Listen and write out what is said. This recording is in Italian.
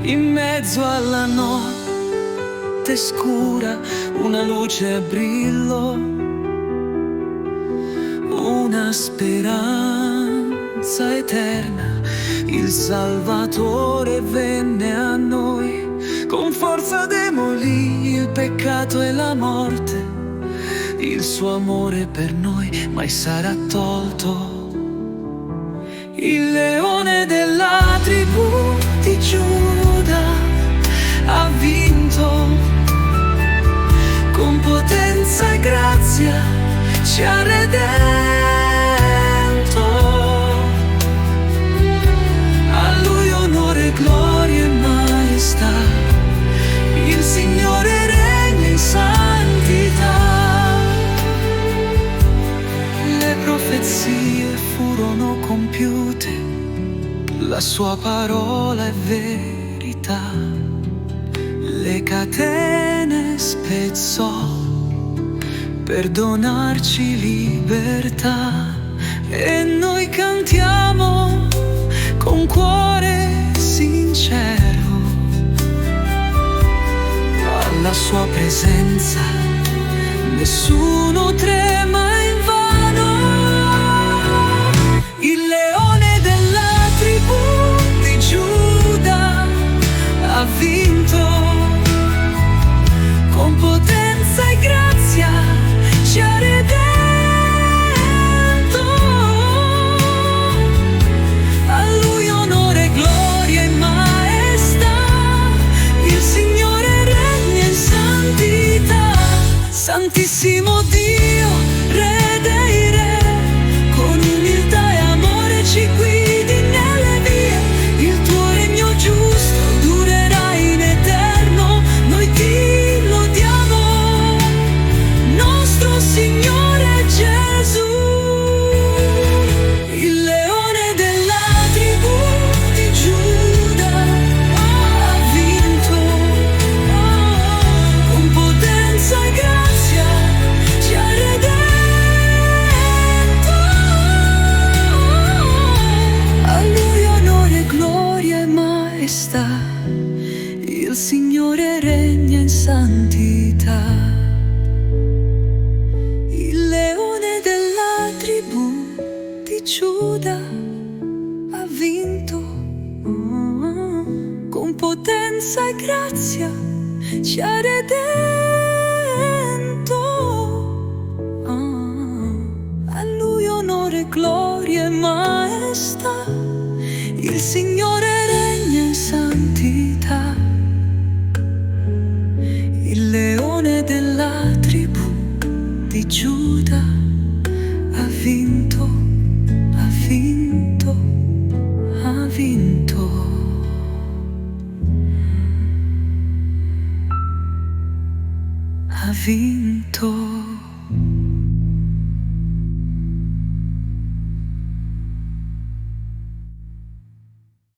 In mezzo alla notte scura una luce a brillo, una speranza eterna. Il Salvatore venne a noi, con forza demolì il peccato e la morte. Il suo amore per noi mai sarà tolto. Il leone della tribù di Giuda ha vinto, con potenza e grazia ci ha redento. A Lui onore, gloria e maestà, il Signore regna in santità. Le profezie furono compiute, la sua parola è verità. Le catene spezzò per donarci libertà, e noi cantiamo con cuore sincero. Alla sua presenza nessuno trema invano. Il leone della tribù di Giuda ha vinto, con potenza e grazia ci ha redento. A Lui onore, gloria e maestà, il Signore regna in santità. Santissimo Dio, Re dei Re, con umiltà e amore ci guidi nelle vie. Il tuo regno giusto durerà in eterno, noi ti lodiamo, nostro Signore Gesù. Il leone della tribù di Giuda ha vinto, con potenza e grazia ci ha redento. A Lui onore, gloria e maestà, il Signore regna in santità. Il leone della tribù di Giuda ha vinto, con potenza e grazia ci ha redento. A Lui onore, gloria e maestà, il Signore regna in santità. Il leone della tribù di Giuda ha vinto, ha vinto, ha vinto. Ha vinto.